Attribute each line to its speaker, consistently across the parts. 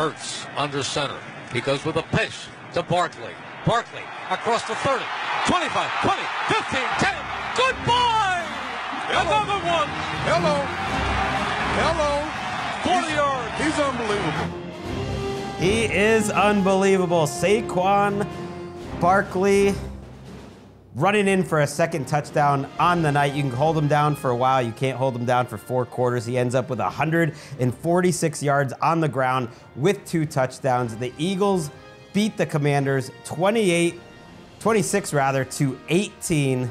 Speaker 1: Hurts under center. He goes with a pitch to Barkley. Barkley across the 30, 25, 20, 15, 10. Goodbye!
Speaker 2: Hello.
Speaker 1: Another one.
Speaker 2: Hello.
Speaker 1: 40 yards.
Speaker 2: He's unbelievable.
Speaker 3: He is unbelievable. Saquon Barkley running in for a second touchdown on the night. You can hold him down for a while. You can't hold him down for 4 quarters. He ends up with 146 yards on the ground with 2 touchdowns. The Eagles beat the Commanders 26 to 18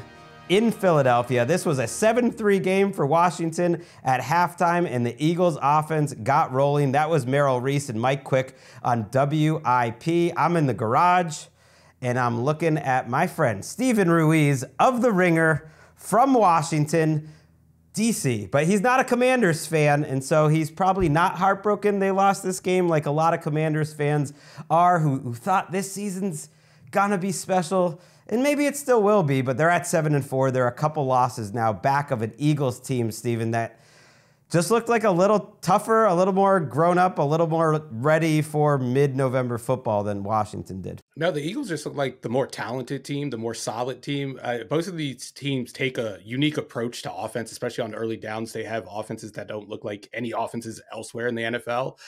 Speaker 3: in Philadelphia. This was a 7-3 game for Washington at halftime, and the Eagles offense got rolling. That was Merrill Reese and Mike Quick on WIP. I'm in the garage, and I'm looking at my friend Steven Ruiz of The Ringer from Washington, D.C. But he's not a Commanders fan, and so he's probably not heartbroken they lost this game like a lot of Commanders fans are who thought this season's gonna be special. And maybe it still will be, but they're at 7-4. They're a couple losses now back of an Eagles team, Steven, that just looked like a little tougher, a little more grown up, a little more ready for mid-November football than Washington did.
Speaker 4: No, the Eagles just look like the more talented team, the more solid team. Both of these teams take a unique approach to offense, especially on early downs. They have offenses that don't look like any offenses elsewhere in the NFL.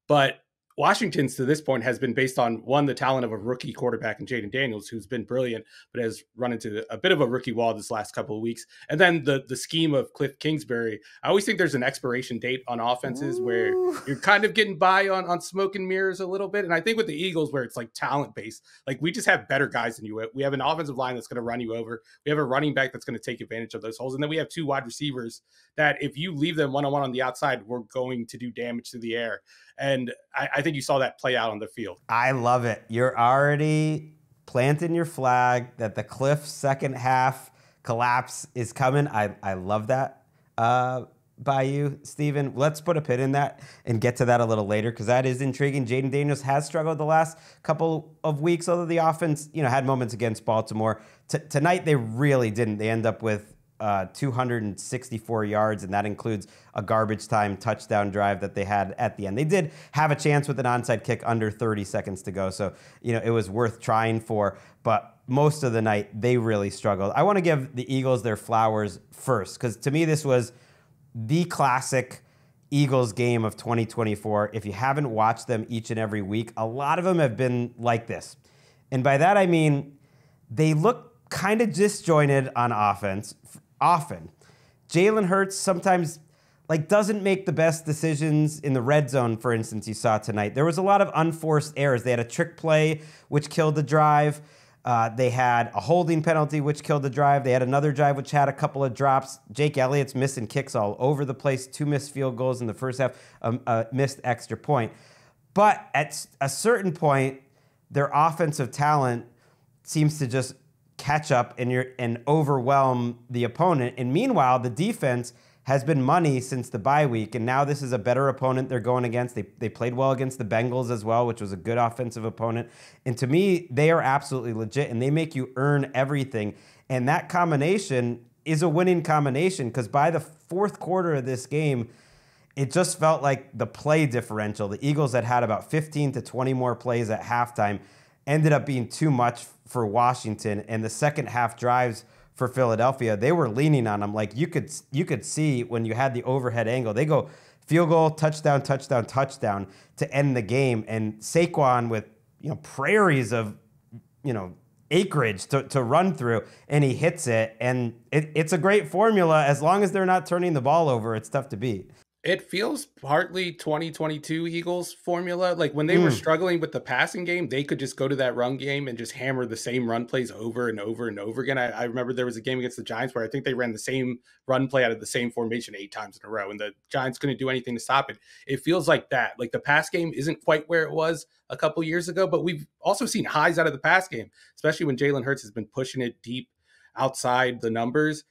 Speaker 4: But Washington's to this point has been based on, one, the talent of a rookie quarterback in Jayden Daniels, who's been brilliant, but has run into a bit of a rookie wall this last couple of weeks. And then the scheme of Cliff Kingsbury. I always think there's an expiration date on offenses where you're kind of getting by on smoke and mirrors a little bit. And I think with the Eagles, where it's like talent based, like we just have better guys than you. We have an offensive line that's going to run you over. We have a running back that's going to take advantage of those holes. And then we have 2 wide receivers that if you leave them one-on-one on the outside, we're going to do damage to the air. And I think you saw that play out on the field.
Speaker 3: I love it. You're already planting your flag that the Cliff second half collapse is coming. I love that by you, Steven. Let's put a pin in that and get to that a little later because that is intriguing. Jayden Daniels has struggled the last couple of weeks, although the offense, had moments against Baltimore. Tonight they really didn't. They end up with 264 yards, and that includes a garbage time touchdown drive that they had at the end. They did have a chance with an onside kick under 30 seconds to go, so it was worth trying for, but most of the night they really struggled. I want to give the Eagles their flowers first, because to me this was the classic Eagles game of 2024. If you haven't watched them each and every week, a lot of them have been like this. And by that I mean they look kind of disjointed on offense often. Jalen Hurts sometimes doesn't make the best decisions in the red zone, for instance, you saw tonight. There was a lot of unforced errors. They had a trick play, which killed the drive. They had a holding penalty, which killed the drive. They had another drive, which had a couple of drops. Jake Elliott's missing kicks all over the place. 2 missed field goals in the first half, missed extra point. But at a certain point, their offensive talent seems to just catch up and overwhelm the opponent. And meanwhile, the defense has been money since the bye week, and now this is a better opponent they're going against. They played well against the Bengals as well, which was a good offensive opponent. And to me, they are absolutely legit, and they make you earn everything. And that combination is a winning combination, because by the 4th quarter of this game, it just felt like the play differential. The Eagles had about 15 to 20 more plays at halftime, ended up being too much for Washington, and the second half drives for Philadelphia, they were leaning on them. You could see when you had the overhead angle, they go field goal, touchdown, touchdown, touchdown to end the game. And Saquon with prairies of acreage to run through, and he hits it. And it's a great formula. As long as they're not turning the ball over, it's tough to beat.
Speaker 4: It feels partly 2022 Eagles formula. When they were struggling with the passing game, they could just go to that run game and just hammer the same run plays over and over and over again. I remember there was a game against the Giants where I think they ran the same run play out of the same formation 8 times in a row, and the Giants couldn't do anything to stop it. It feels like that. The pass game isn't quite where it was a couple years ago, but we've also seen highs out of the pass game, especially when Jalen Hurts has been pushing it deep outside the numbers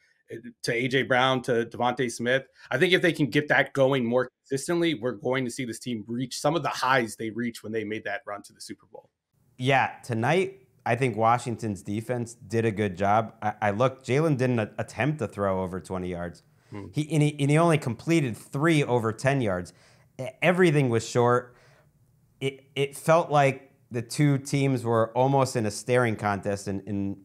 Speaker 4: to A.J. Brown, to Devontae Smith. I think if they can get that going more consistently, we're going to see this team reach some of the highs they reached when they made that run to the Super Bowl.
Speaker 3: Yeah, tonight, I think Washington's defense did a good job. I looked, Jalen didn't attempt to throw over 20 yards. He only completed 3 over 10 yards. Everything was short. it felt like the two teams were almost in a staring contest. And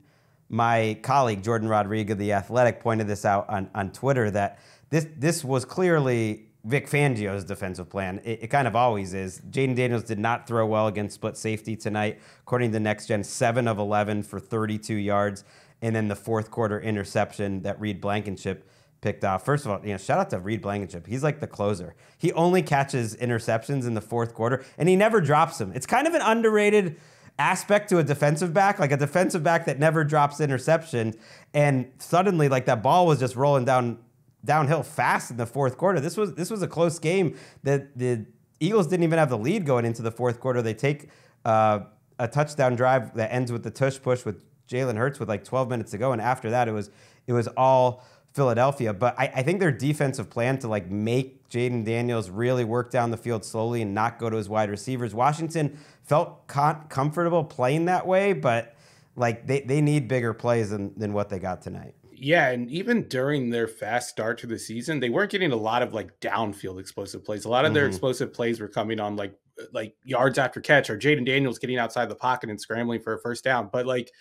Speaker 3: my colleague, Jordan Rodriguez of The Athletic, pointed this out on Twitter, that this was clearly Vic Fangio's defensive plan. It kind of always is. Jayden Daniels did not throw well against split safety tonight. According to Next Gen, 7 of 11 for 32 yards. And then the fourth quarter interception that Reed Blankenship picked off. First of all, shout out to Reed Blankenship. He's like the closer. He only catches interceptions in the fourth quarter, and he never drops them. It's kind of an underrated aspect to a defensive back, like a defensive back that never drops interceptions. And suddenly, like, that ball was just rolling downhill fast in the fourth quarter. This was a close game. The Eagles didn't even have the lead going into the fourth quarter. They take a touchdown drive that ends with the tush push with Jalen Hurts with like 12 minutes to go, and after that, it was all Philadelphia. But I think their defensive plan to like make Jayden Daniels really work down the field slowly and not go to his wide receivers. Washington felt comfortable playing that way, but like they need bigger plays than what they got tonight.
Speaker 4: Yeah, and even during their fast start to the season, they weren't getting a lot of like downfield explosive plays. A lot of their explosive plays were coming on like yards after catch, or Jayden Daniels getting outside the pocket and scrambling for a first down. But like,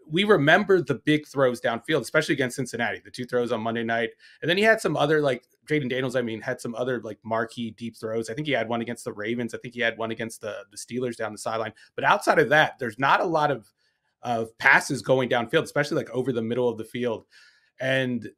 Speaker 4: we remember the big throws downfield, especially against Cincinnati, the 2 throws on Monday night. And then he had some other, like Jayden Daniels, had some other like marquee deep throws. I think he had one against the Ravens. I think he had one against the Steelers down the sideline. But outside of that, there's not a lot of passes going downfield, especially like over the middle of the field. And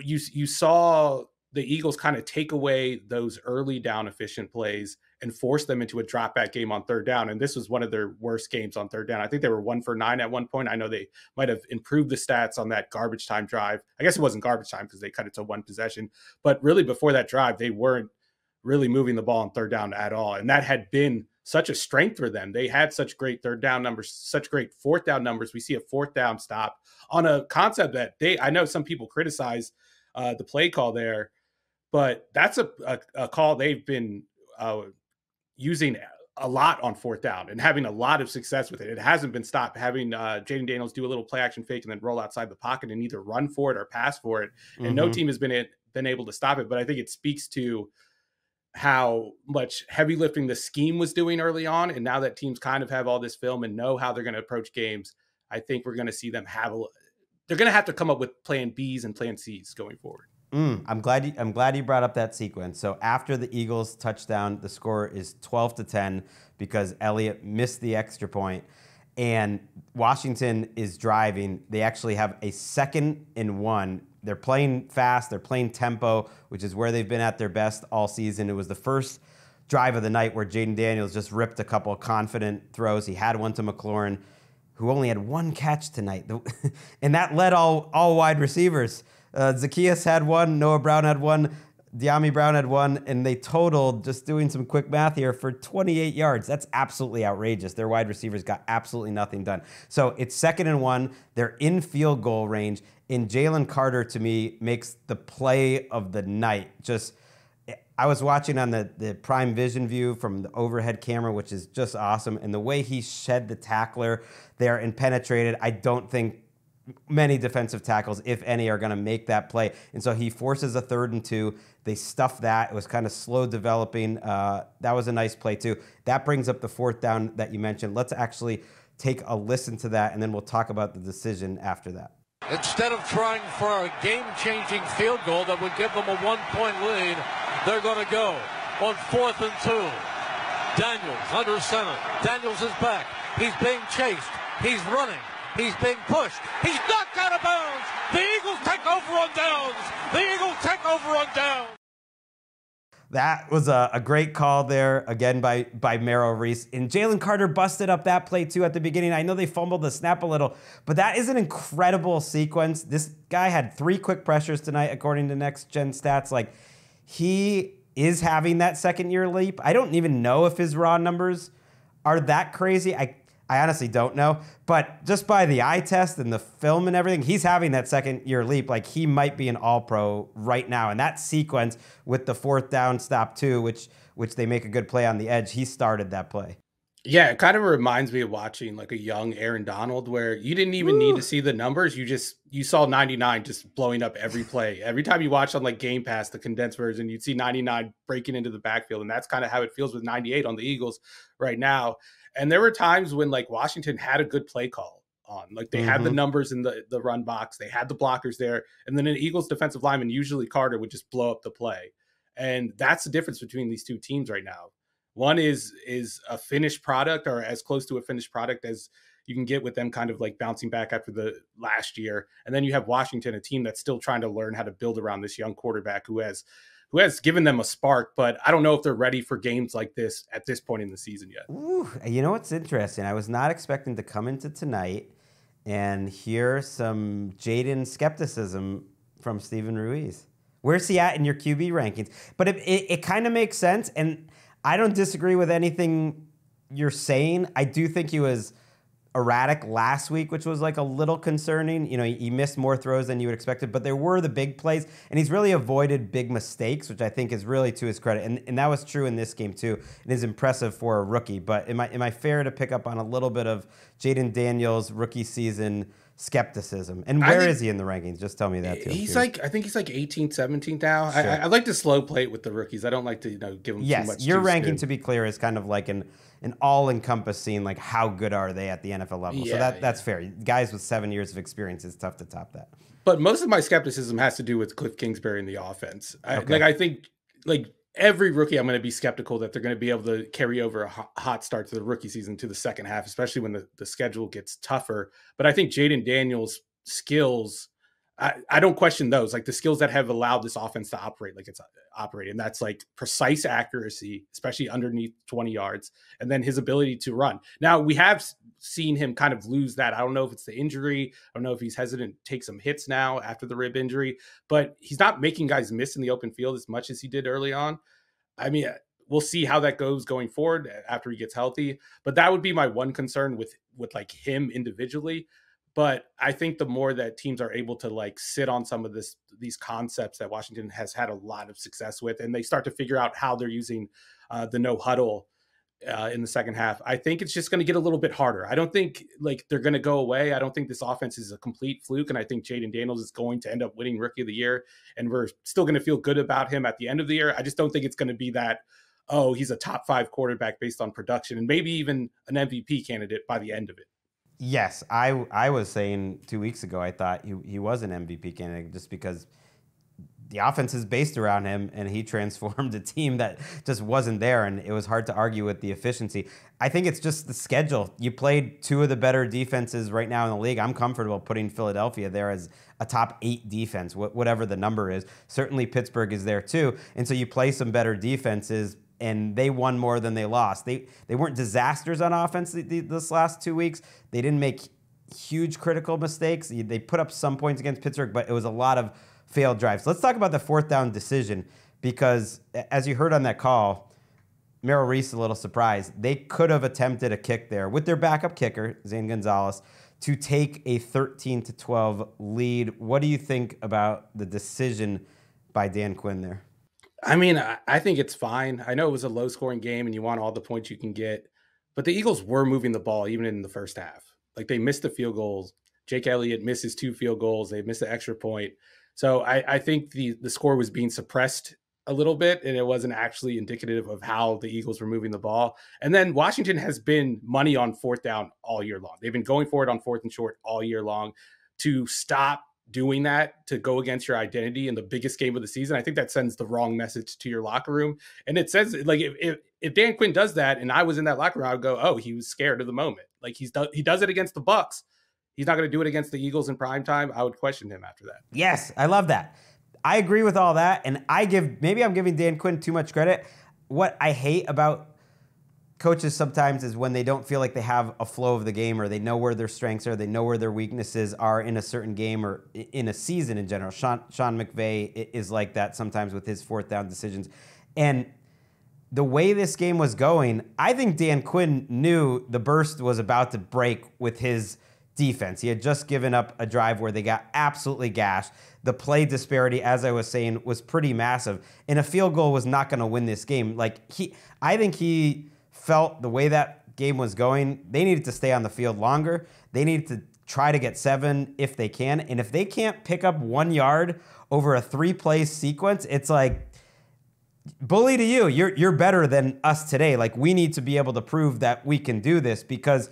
Speaker 4: you saw the Eagles kind of take away those early down efficient plays and force them into a drop back game on third down. And this was one of their worst games on third down. I think they were 1 for 9 at one point. I know they might have improved the stats on that garbage time drive. I guess it wasn't garbage time because they cut it to 1 possession, but really before that drive, they weren't really moving the ball on third down at all. And that had been such a strength for them. They had such great third down numbers, such great fourth down numbers. We see a fourth down stop on a concept that I know some people criticize the play call there, but that's a call they've been using a lot on fourth down and having a lot of success with it. It hasn't been stopped. Having Jayden Daniels do a little play action fake and then roll outside the pocket and either run for it or pass for it. And no team has been able to stop it. But I think it speaks to how much heavy lifting the scheme was doing early on. And now that teams kind of have all this film and know how they're going to approach games, I think we're going to see them they're going to have to come up with plan Bs and plan Cs going forward.
Speaker 3: I'm glad you brought up that sequence. So after the Eagles touchdown, the score is 12-10 because Elliott missed the extra point, and Washington is driving. They actually have a 2nd and 1. They're playing fast. They're playing tempo, which is where they've been at their best all season. It was the first drive of the night where Jayden Daniels just ripped a couple of confident throws. He had one to McLaurin, who only had 1 catch tonight, and that led all wide receivers. Zacchaeus had 1, Noah Brown had 1, De'Ami Brown had 1, and they totaled, just doing some quick math here, for 28 yards. That's absolutely outrageous. Their wide receivers got absolutely nothing done. So it's 2nd and 1. They're in field goal range, and Jalen Carter, to me, makes the play of the night. I was watching on the Prime Vision view from the overhead camera, which is just awesome, and the way he shed the tackler there and penetrated, I don't think many defensive tackles, if any, are going to make that play. And so he forces a 3rd and 2. They stuff that. It was kind of slow developing. That was a nice play, too. That brings up the 4th down that you mentioned. Let's actually take a listen to that, and then we'll talk about the decision after that.
Speaker 1: Instead of trying for a game-changing field goal that would give them a 1-point lead, they're going to go on 4th and 2. Daniels under center. Daniels is back. He's being chased. He's running. He's being pushed. He's knocked out of bounds. The Eagles take over on downs. The Eagles take over on downs.
Speaker 3: That was a great call there, again, by Merrill Reese. And Jalen Carter busted up that play, too, at the beginning. I know they fumbled the snap a little, but that is an incredible sequence. This guy had 3 quick pressures tonight, according to Next Gen Stats. Like, he is having that second-year leap. I don't even know if his raw numbers are that crazy. I honestly don't know, but just by the eye test and the film and everything, he's having that second-year leap. Like, he might be an all-pro right now. And that sequence with the 4th down stop, too, which they make a good play on the edge, he started that play.
Speaker 4: Yeah, it kind of reminds me of watching like a young Aaron Donald where you didn't even need to see the numbers. You saw 99 just blowing up every play. Every time you watch on like Game Pass, the condensed version, you'd see 99 breaking into the backfield. And that's kind of how it feels with 98 on the Eagles right now. And there were times when like Washington had a good play call on. Like they had the numbers in the run box, they had the blockers there, and then an Eagles defensive lineman, usually Carter, would just blow up the play. And that's the difference between these two teams right now. One is a finished product, or as close to a finished product as you can get with them kind of like bouncing back after the last year. And then you have Washington, a team that's still trying to learn how to build around this young quarterback who has given them a spark, but I don't know if they're ready for games like this at this point in the season yet.
Speaker 3: Ooh, you know what's interesting? I was not expecting to come into tonight and hear some Jayden skepticism from Steven Ruiz. Where's he at in your QB rankings? But it kind of makes sense, and I don't disagree with anything you're saying. I do think he was erratic last week, which was like a little concerning. You know, he missed more throws than you would expected, but there were the big plays, and he's really avoided big mistakes, which I think is really to his credit. And that was true in this game too. It is impressive for a rookie, but am I fair to pick up on a little bit of Jayden Daniels' rookie season skepticism? And where is he in the rankings? Just tell me that too.
Speaker 4: I think he's like 18th, 17th now. Sure. I like to slow play it with the rookies. I don't like to give them too much.
Speaker 3: Your ranking, to be clear, is kind of like an all-encompassing, like how good are they at the NFL level. So that's fair. Guys with 7 years of experience, it's tough to top that.
Speaker 4: But most of my skepticism has to do with Cliff Kingsbury in the offense. I think every rookie, I'm going to be skeptical that they're going to be able to carry over a hot start to the rookie season to the second half, especially when the schedule gets tougher. But I think Jayden Daniels' skills, I don't question those, like the skills that have allowed this offense to operate like it's operating. And that's like precise accuracy, especially underneath 20 yards, and then his ability to run. Now, we have seen him kind of lose that. I don't know if it's the injury. I don't know if he's hesitant to take some hits now after the rib injury, but he's not making guys miss in the open field as much as he did early on. I mean, we'll see how that goes going forward after he gets healthy, but that would be my one concern with like him individually. But I think the more that teams are able to like sit on some of these concepts that Washington has had a lot of success with, and they start to figure out how they're using the no huddle in the second half, I think it's just going to get a little bit harder. I don't think like they're going to go away. I don't think this offense is a complete fluke. And I think Jayden Daniels is going to end up winning Rookie of the Year, and we're still going to feel good about him at the end of the year. I just don't think it's going to be that, oh, he's a top 5 quarterback based on production and maybe even an MVP candidate by the end of it.
Speaker 3: Yes, I was saying 2 weeks ago I thought he was an MVP candidate just because the offense is based around him, and he transformed a team that just wasn't there, and it was hard to argue with the efficiency. I think it's just the schedule. You played 2 of the better defenses right now in the league. I'm comfortable putting Philadelphia there as a top 8 defense, whatever the number is. Certainly Pittsburgh is there too, and so you play some better defenses, and they won more than they lost. They weren't disasters on offense this last 2 weeks. They didn't make huge critical mistakes. They put up some points against Pittsburgh, but it was a lot of failed drives. Let's talk about the 4th down decision, because as you heard on that call, Merrill Reese a little surprised. They could have attempted a kick there with their backup kicker, Zane Gonzalez, to take a 13-12 lead. What do you think about the decision by Dan Quinn there?
Speaker 4: I mean, I think it's fine. I know it was a low-scoring game, and you want all the points you can get, but the Eagles were moving the ball even in the first half. Like, they missed the field goals. Jake Elliott misses 2 field goals. They missed the extra point. So I think the score was being suppressed a little bit, and it wasn't actually indicative of how the Eagles were moving the ball. And then Washington has been money on 4th down all year long. They've been going for it on 4th and short all year long. To stop doing that, to go against your identity in the biggest game of the season, I think that sends the wrong message to your locker room. And it says, like, if Dan Quinn does that and I was in that locker room, I would go, oh, he was scared of the moment. Like, he does it against the Bucs. He's not going to do it against the Eagles in primetime. I would question him after that.
Speaker 3: Yes, I love that. I agree with all that, and maybe I'm giving Dan Quinn too much credit. What I hate about coaches sometimes is when they don't feel like they have a flow of the game, or they know where their strengths are, they know where their weaknesses are in a certain game or in a season in general. Sean McVay is like that sometimes with his 4th down decisions. And the way this game was going, I think Dan Quinn knew the burst was about to break with his defense. He had just given up a drive where they got absolutely gashed. The play disparity, as I was saying, was pretty massive, and a field goal was not going to win this game. I think he felt the way that game was going, they needed to stay on the field longer. They needed to try to get 7 if they can. And if they can't pick up 1 yard over a 3-play sequence, it's like, bully to you. You're better than us today. Like, we need to be able to prove that we can do this, because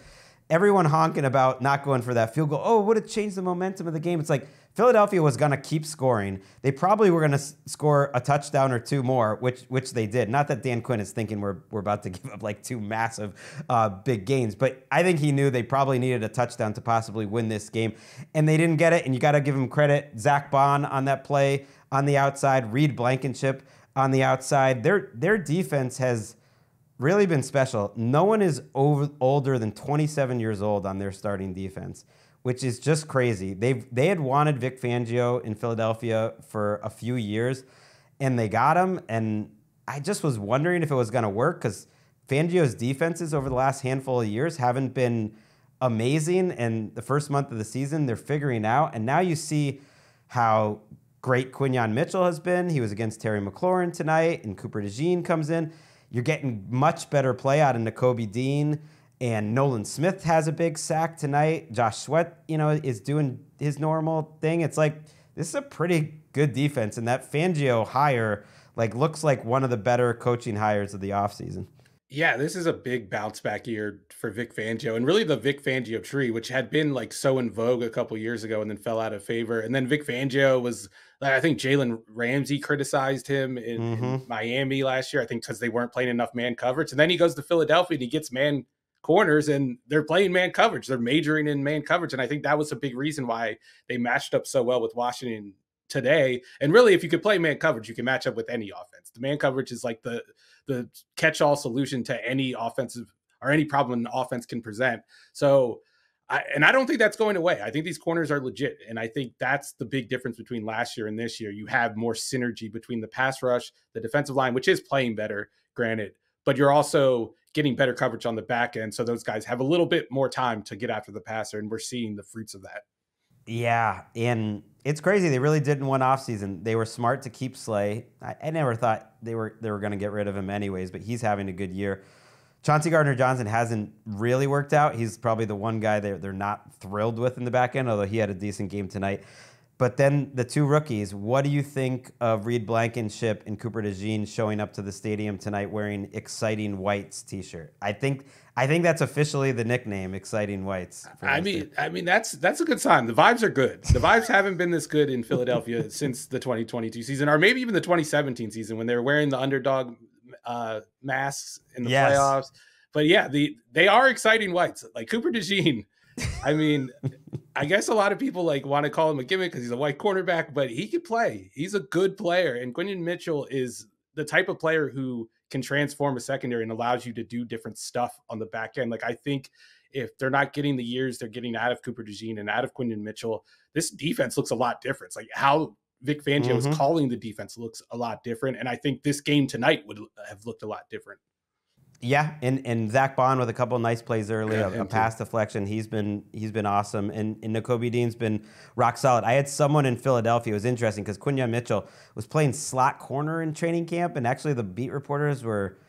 Speaker 3: everyone honking about not going for that field goal. Oh, would it change the momentum of the game? It's like Philadelphia was going to keep scoring. They probably were going to score a touchdown or 2 more, which they did. Not that Dan Quinn is thinking we're about to give up like 2 massive big gains, but I think he knew they probably needed a touchdown to possibly win this game, and they didn't get it. And you got to give him credit. Zach Bond on that play on the outside, Reed Blankenship on the outside. Their defense has really been special. No one is older than 27 years old on their starting defense, which is just crazy. They had wanted Vic Fangio in Philadelphia for a few years, and they got him. And I just was wondering if it was going to work, because Fangio's defenses over the last handful of years haven't been amazing. And the first month of the season, they're figuring out. And now you see how great Quinyon Mitchell has been. He was against Terry McLaurin tonight, and Cooper DeJean comes in. You're getting much better play out of Nakobe Dean, and Nolan Smith has a big sack tonight. Josh Sweat, is doing his normal thing. It's like, this is a pretty good defense, and that Fangio hire looks like one of the better coaching hires of the offseason.
Speaker 4: Yeah, this is a big bounce back year for Vic Fangio, and really the Vic Fangio tree, which had been so in vogue a couple years ago and then fell out of favor. And then Vic Fangio was, I think Jalen Ramsey criticized him in Miami last year, I think because they weren't playing enough man coverage. And then he goes to Philadelphia and he gets man corners, and they're playing man coverage. They're majoring in man coverage. And I think that was a big reason why they matched up so well with Washington today. And really, if you could play man coverage, you can match up with any offense. The man coverage is like the catch-all solution to any offensive or any problem an offense can present. So, I don't think that's going away. I think these corners are legit. And I think that's the big difference between last year and this year. You have more synergy between the pass rush, the defensive line, which is playing better, granted, but you're also getting better coverage on the back end. So those guys have a little bit more time to get after the passer, and we're seeing the fruits of that.
Speaker 3: Yeah, and it's crazy. They really did in one offseason. They were smart to keep Slay. I never thought they were going to get rid of him anyways, but he's having a good year. Chauncey Gardner-Johnson hasn't really worked out. He's probably the one guy they're not thrilled with in the back end, although he had a decent game tonight. But then the 2 rookies, what do you think of Reed Blankenship and Cooper DeJean showing up to the stadium tonight wearing Exciting Whites t-shirt? I think that's officially the nickname, Exciting Whites.
Speaker 4: I mean that's a good sign. The vibes are good. The vibes haven't been this good in Philadelphia since the 2022 season, or maybe even the 2017 season when they were wearing the underdog masks in the playoffs. But yeah, they are Exciting Whites. Like Cooper DeJean, I mean, I guess a lot of people want to call him a gimmick because he's a white cornerback, but he can play. He's a good player. And Quinyon Mitchell is the type of player who can transform a secondary and allows you to do different stuff on the back end. I think if they're not getting the years they're getting out of Cooper DeJean and out of Quinyon Mitchell, this defense looks a lot different. It's how Vic Fangio is calling the defense looks a lot different. And I think this game tonight would have looked a lot different.
Speaker 3: Yeah, and Zach Bond with a couple of nice plays early, a pass deflection. He's been awesome, and Nakobe Dean's been rock solid. I had someone in Philadelphia. It was interesting because Quinyon Mitchell was playing slot corner in training camp, and actually the beat reporters were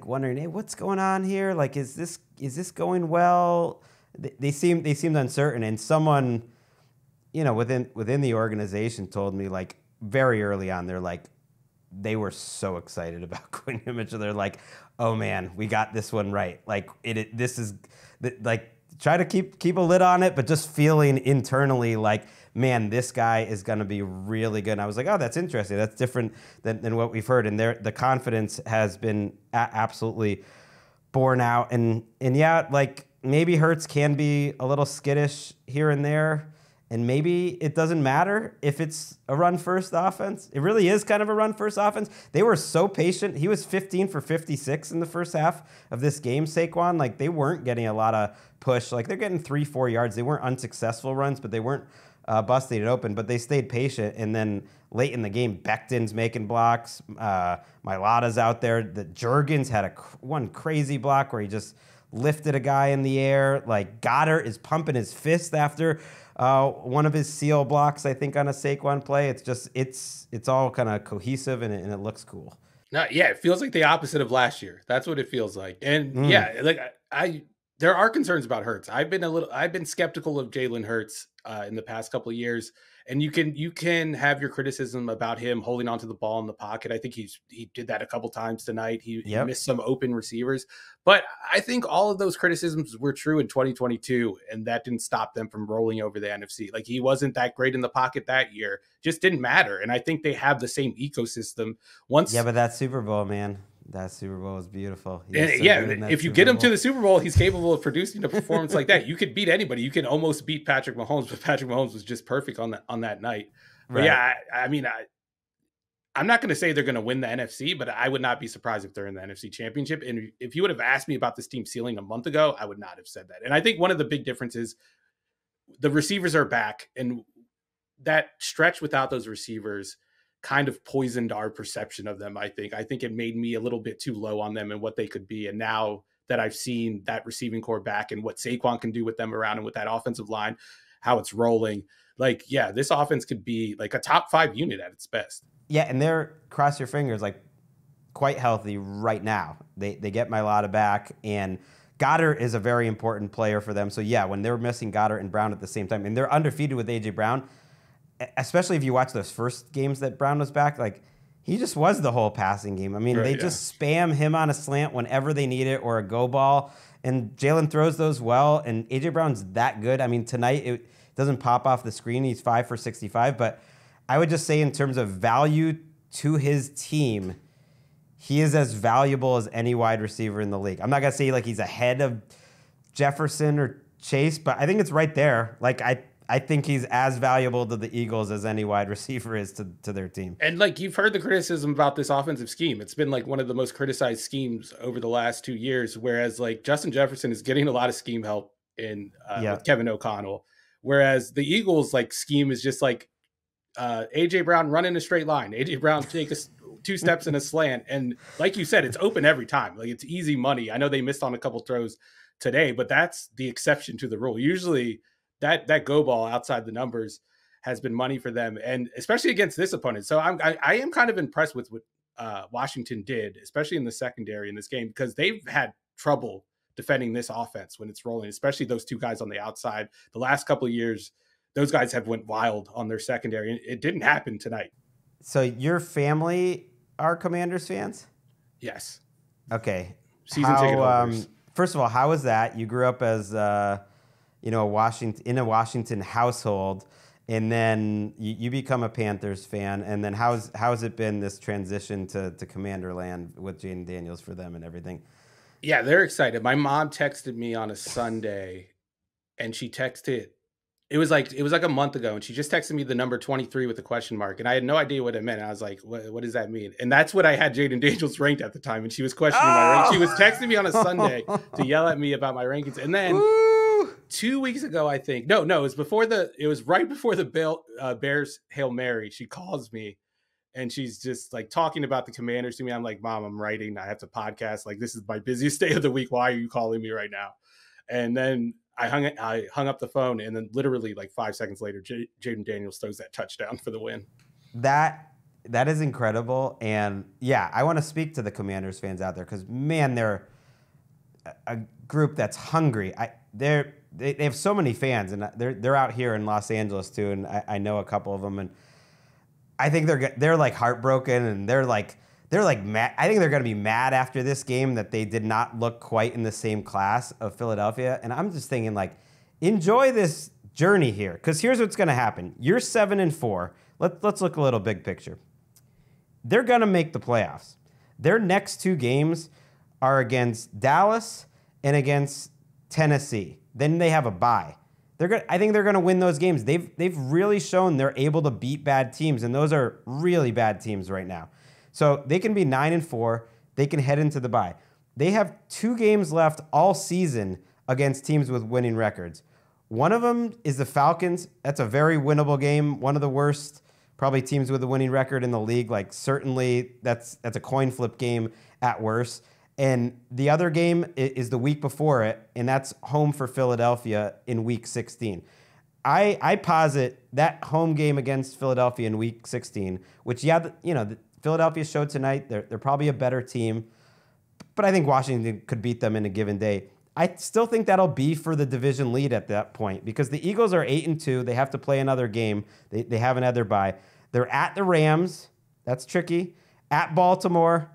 Speaker 3: wondering, hey, what's going on here? Is this going well? They seemed uncertain, and someone within the organization told me very early on they were so excited about Quinyon Mitchell. They're like, oh man, we got this one right. This is try to keep a lid on it, but just feeling internally man, this guy is going to be really good. And I was like, oh, that's interesting. That's different than what we've heard. And the confidence has been absolutely borne out. And yeah, maybe Hurts can be a little skittish here and there. And maybe it doesn't matter if it's a run-first offense. It really is kind of a run-first offense. They were so patient. He was 15 for 56 in the first half of this game, Saquon. They weren't getting a lot of push. They're getting 3-4 yards. They weren't unsuccessful runs, but they weren't busting it open. But they stayed patient. And then late in the game, Becton's making blocks. Mailata's out there. The Juergens had one crazy block where he just lifted a guy in the air. Goddard is pumping his fist after one of his seal blocks, I think, on a Saquon play. It's just, it's all kind of cohesive and it looks cool.
Speaker 4: No, yeah, it feels like the opposite of last year. That's what it feels like. And yeah, there are concerns about Hurts. I've been skeptical of Jalen Hurts in the past couple of years, and you can have your criticism about him holding onto the ball in the pocket. I think he did that a couple times tonight. He missed some open receivers, but I think all of those criticisms were true in 2022, and that didn't stop them from rolling over the NFC. Like, he wasn't that great in the pocket that year, just didn't matter. And I think they have the same ecosystem.
Speaker 3: But that Super Bowl, man. That Super Bowl was beautiful.
Speaker 4: If you get him to the Super Bowl, he's capable of producing a performance like that. You could beat anybody. You can almost beat Patrick Mahomes, but Patrick Mahomes was just perfect on that night. But I'm not going to say they're going to win the NFC, but I would not be surprised if they're in the NFC Championship. And if you would have asked me about this team ceiling a month ago, I would not have said that. And I think one of the big differences, the receivers are back, and that stretch without those receivers kind of poisoned our perception of them. I think it made me a little bit too low on them and what they could be. And now that I've seen that receiving core back and what Saquon can do with them around and with that offensive line, how it's rolling, this offense could be like a top 5 unit at its best.
Speaker 3: Yeah, and they're, cross your fingers, like quite healthy right now. They get Mailata back, and Goddard is a very important player for them. So yeah, when they're missing Goddard and Brown at the same time, and they're undefeated with A.J. Brown, especially if you watch those first games that Brown was back, like, he just was the whole passing game. I mean, they just spam him on a slant whenever they need it, or a go ball, and Jalen throws those well, and A.J. Brown's that good. I mean, tonight it doesn't pop off the screen. He's 5 for 65, but I would just say in terms of value to his team, he is as valuable as any wide receiver in the league. I'm not going to say like he's ahead of Jefferson or Chase, but I think it's right there. Like, I think he's as valuable to the Eagles as any wide receiver is to their team.
Speaker 4: And like, you've heard the criticism about this offensive scheme. It's been like one of the most criticized schemes over the last 2 years, whereas like Justin Jefferson is getting a lot of scheme help with Kevin O'Connell. Whereas the Eagles like scheme is just like A.J. Brown run in a straight line. A.J. Brown take 2 steps in a slant. And like you said, it's open every time. Like, it's easy money. I know they missed on a couple throws today, but that's the exception to the rule. Usually that go ball outside the numbers has been money for them, and especially against this opponent. So I am kind of impressed with what Washington did, especially in the secondary in this game, because they've had trouble defending this offense when it's rolling, especially those 2 guys on the outside. The last couple of years, those guys have went wild on their secondary. It didn't happen tonight.
Speaker 3: So your family are Commanders fans?
Speaker 4: Yes.
Speaker 3: Okay.
Speaker 4: Season ticket holders.
Speaker 3: First of all, how was that? You grew up as a Washington household, and then you become a Panthers fan, and then how's it been, this transition to Commander Land with Jayden Daniels for them and everything?
Speaker 4: Yeah, they're excited. My mom texted me on a Sunday, and she texted, it was like a month ago, and she just texted me the number 23 with a question mark, and I had no idea what it meant. I was like, what does that mean? And that's what I had Jayden Daniels ranked at the time, and she was questioning my rank. She was texting me on a Sunday to yell at me about my rankings, and then 2 weeks ago, I think. No, it was right before the Bears Hail Mary. She calls me, and she's just like talking about the Commanders to me. I'm like, Mom, I'm writing. I have to podcast. Like, this is my busiest day of the week. Why are you calling me right now? And then I hung up the phone, and then literally like 5 seconds later, Jayden Daniels throws that touchdown for the win.
Speaker 3: That is incredible. And yeah, I want to speak to the Commanders fans out there, because man, they're a group that's hungry. They have so many fans, and they're out here in Los Angeles too, and I know a couple of them, and I think they're like heartbroken, and they're like mad. I think they're going to be mad after this game that they did not look quite in the same class of Philadelphia. And I'm just thinking, like, enjoy this journey here, because here's what's going to happen. You're 7-4. Let's look a little big picture. They're going to make the playoffs. Their next 2 games are against Dallas and against Tennessee. Then they have a bye. I think they're going to win those games. They've really shown they're able to beat bad teams, and those are really bad teams right now. So they can be 9-4. They can head into the bye. They have 2 games left all season against teams with winning records. One of them is the Falcons. That's a very winnable game. One of the worst probably teams with a winning record in the league. Like, certainly that's a coin flip game at worst. And the other game is the week before it, and that's home for Philadelphia in Week 16. I posit that home game against Philadelphia in Week 16, which, Philadelphia showed tonight. They're probably a better team, but I think Washington could beat them in a given day. I still think that'll be for the division lead at that point because the Eagles are 8-2. They have to play another game. They haven't had their bye. They're at the Rams. That's tricky. At Baltimore.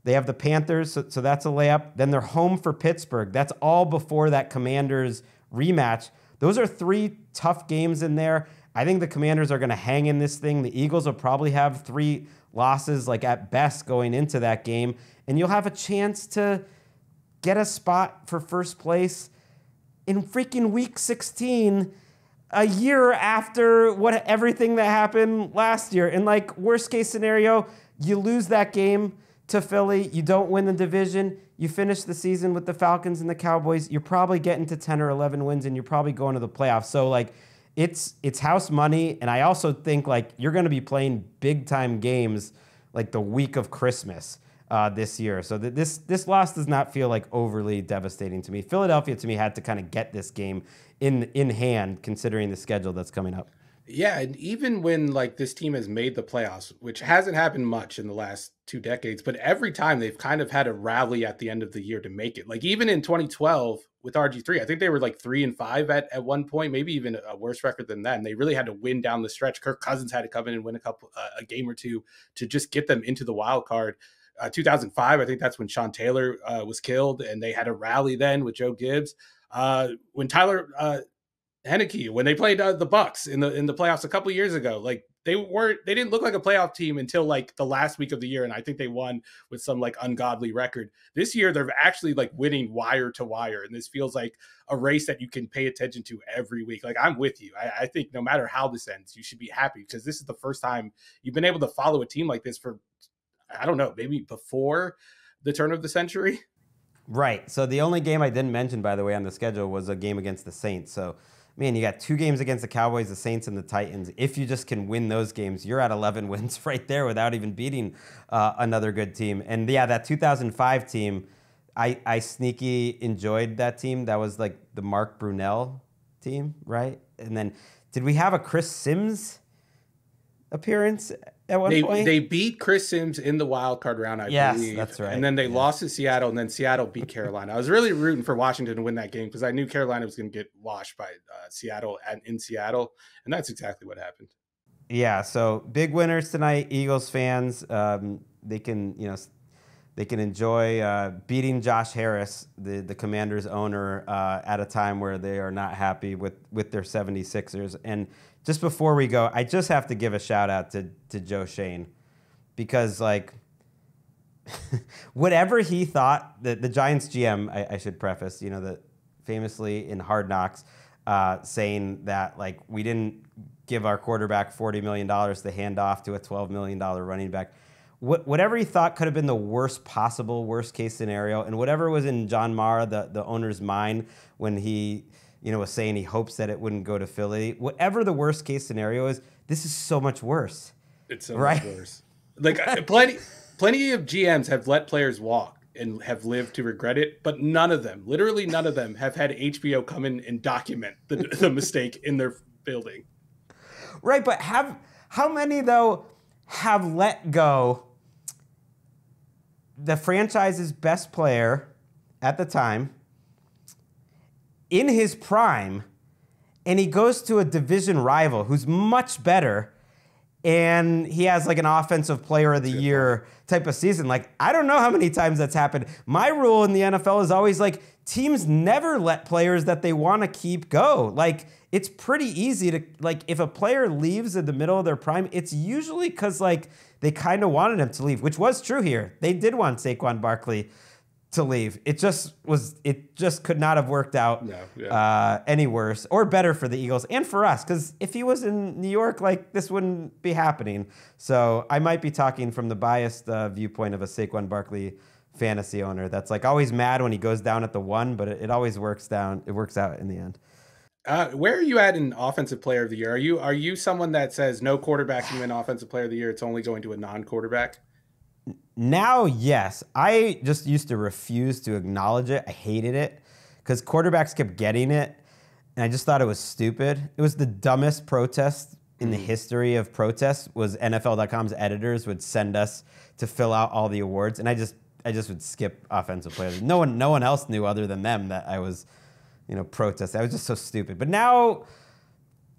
Speaker 3: They have the Panthers, so that's a layup. Then they're home for Pittsburgh. That's all before that Commanders rematch. Those are 3 tough games in there. I think the Commanders are going to hang in this thing. The Eagles will probably have 3 losses, like at best, going into that game. And you'll have a chance to get a spot for first place in freaking week 16, a year after everything that happened last year. And like worst case scenario, you lose that game to Philly, you don't win the division, you finish the season with the Falcons and the Cowboys, you're probably getting to 10 or 11 wins and you're probably going to the playoffs. So like it's house money. And I also think like you're going to be playing big time games like the week of Christmas this year. So this loss does not feel like overly devastating to me. Philadelphia to me had to kind of get this game in hand considering the schedule that's coming up.
Speaker 4: Yeah, and even when like this team has made the playoffs, which hasn't happened much in the last 2 decades, but every time they've kind of had a rally at the end of the year to make it. Like even in 2012 with RG3, I think they were like 3-5 at one point, maybe even a worse record than that. And they really had to win down the stretch. Kirk Cousins had to come in and win a game or two to just get them into the wild card. 2005, I think that's when Sean Taylor was killed, and they had a rally then with Joe Gibbs. When Tyler Henneke, when they played the Bucks in the playoffs a couple years ago, like they didn't look like a playoff team until like the last week of the year, and I think they won with some like ungodly record. This year they're actually like winning wire to wire, and this feels like a race that you can pay attention to every week. Like I'm with you. I think no matter how this ends, you should be happy because this is the first time you've been able to follow a team like this for, I don't know, maybe before the turn of the century.
Speaker 3: Right. So the only game I didn't mention, by the way, on the schedule was a game against the Saints. So, man, you got 2 games against the Cowboys, the Saints, and the Titans. If you just can win those games, you're at 11 wins right there without even beating another good team. And, yeah, that 2005 team, I sneaky enjoyed that team. That was like the Mark Brunell team, right? And then did we have a Chris Sims appearance at one point?
Speaker 4: They beat Chris Sims in the wild card round, I believe.
Speaker 3: That's right.
Speaker 4: And then they lost to Seattle, and then Seattle beat Carolina. I was really rooting for Washington to win that game because I knew Carolina was going to get washed by Seattle in Seattle, and that's exactly what happened.
Speaker 3: Yeah, so big winners tonight, Eagles fans. They can enjoy beating Josh Harris, the Commanders owner, at a time where they are not happy with their 76ers. And just before we go, I just have to give a shout out to Joe Shane because like whatever he thought, the Giants GM, I should preface, that famously in Hard Knocks saying that like we didn't give our quarterback $40 million to hand off to a $12 million running back. Whatever he thought could have been the worst case scenario, and whatever was in John Mara, the owner's mind when he was saying he hopes that it wouldn't go to Philly. Whatever the worst case scenario is, this is so much worse.
Speaker 4: It's so much worse. Like plenty of GMs have let players walk and have lived to regret it, but literally none of them have had HBO come in and document the mistake in their building.
Speaker 3: Right, but how many though have let go the franchise's best player at the time in his prime, and he goes to a division rival who's much better, and he has like an offensive player of the year type of season? Like, I don't know how many times that's happened. My rule in the NFL is always like, teams never let players that they want to keep go. Like, it's pretty easy to, like, if a player leaves in the middle of their prime, it's usually because, like, they kind of wanted him to leave, which was true here. They did want Saquon Barkley to leave. It just could not have worked out any worse or better for the Eagles and for us, because if he was in New York, like, this wouldn't be happening. So I might be talking from the biased viewpoint of a Saquon Barkley fantasy owner that's like always mad when he goes down at the 1, but it always works out in the end.
Speaker 4: Where are you at in Offensive Player of the Year? Are you someone that says no quarterback can win Offensive Player of the Year? It's only going to a non-quarterback?
Speaker 3: Now, yes. I just used to refuse to acknowledge it. I hated it because quarterbacks kept getting it, and I just thought it was stupid. It was the dumbest protest in the history of protests. Was NFL.com's editors would send us to fill out all the awards, and just would skip offensive players. No one else knew other than them that I was, protesting. I was just so stupid. But now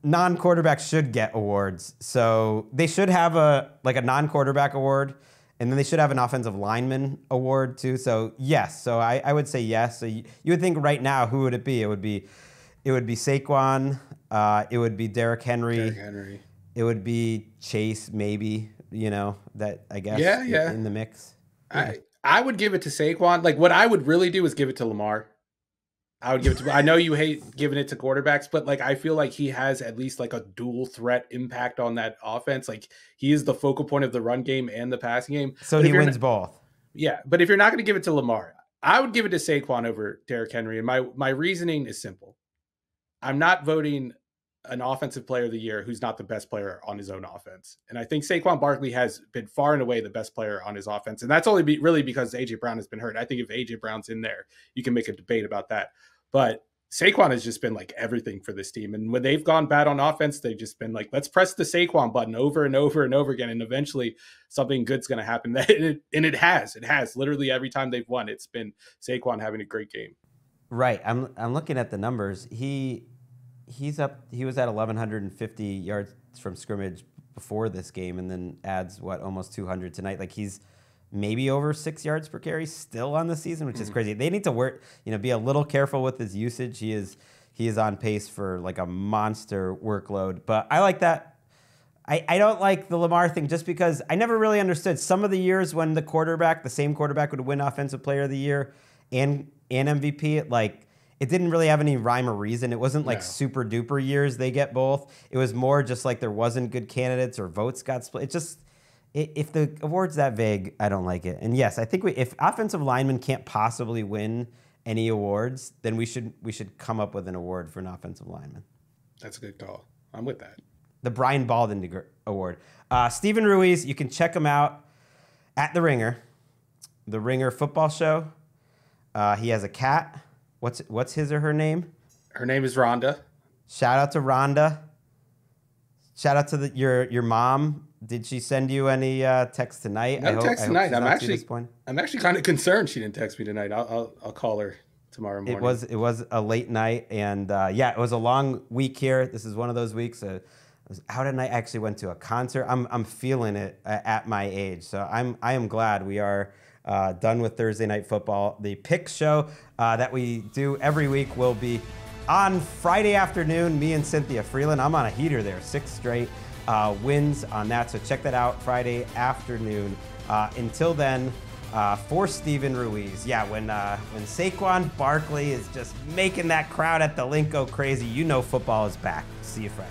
Speaker 3: non-quarterbacks should get awards. So they should have a non-quarterback award, and then they should have an offensive lineman award too. So yes. So I would say yes. So you would think right now, who would it be? It would be Saquon. It would be Derrick Henry. It would be Chase, maybe. That I guess.
Speaker 4: Yeah.
Speaker 3: In the mix. Yeah.
Speaker 4: I would give it to Saquon. Like, what I would really do is give it to Lamar. I would give it to. I know you hate giving it to quarterbacks, but like I feel like he has at least like a dual threat impact on that offense. Like he is the focal point of the run game and the passing game.
Speaker 3: So he wins both.
Speaker 4: Yeah, but if you're not going to give it to Lamar, I would give it to Saquon over Derrick Henry. And my reasoning is simple. I'm not voting an offensive player of the year who's not the best player on his own offense. And I think Saquon Barkley has been far and away the best player on his offense. And that's only really because A.J. Brown has been hurt. I think if A.J. Brown's in there, you can make a debate about that. But Saquon has just been like everything for this team. And when they've gone bad on offense, they've just been like, let's press the Saquon button over and over and over again. And eventually something good's going to happen. And it has. It has. Literally every time they've won, it's been Saquon having a great game.
Speaker 3: Right. I'm looking at the numbers. He's up. He was at 1,150 yards from scrimmage before this game, and then adds almost 200 tonight. Like he's maybe over 6 yards per carry still on the season, which is crazy. They need to work, be a little careful with his usage. He is on pace for like a monster workload. But I like that. I don't like the Lamar thing just because I never really understood some of the years when the same quarterback would win Offensive Player of the Year and MVP. It didn't really have any rhyme or reason. It wasn't like super duper years they get both. It was more just like there wasn't good candidates or votes got split. It just, if the award's that vague, I don't like it. And yes, I think if offensive linemen can't possibly win any awards, then we should come up with an award for an offensive lineman.
Speaker 4: That's a good call. I'm with that.
Speaker 3: The Brian Balden Award. Steven Ruiz, you can check him out at The Ringer football show. He has a cat. What's his or her name?
Speaker 4: Her name is Rhonda.
Speaker 3: Shout out to Rhonda. Shout out to your mom. Did she send you any text tonight?
Speaker 4: No text tonight. I'm actually kind of concerned she didn't text me tonight. I'll call her tomorrow morning.
Speaker 3: It was a late night, and it was a long week here. This is one of those weeks. I was out at night. I actually went to a concert. I'm feeling it at my age, so I am glad we are done with Thursday Night Football. The pick show that we do every week will be on Friday afternoon. Me and Cynthia Freeland. I'm on a heater there. 6 straight wins on that. So check that out Friday afternoon. Until then, for Steven Ruiz. Yeah, when Saquon Barkley is just making that crowd at the link go crazy, football is back. See you Friday.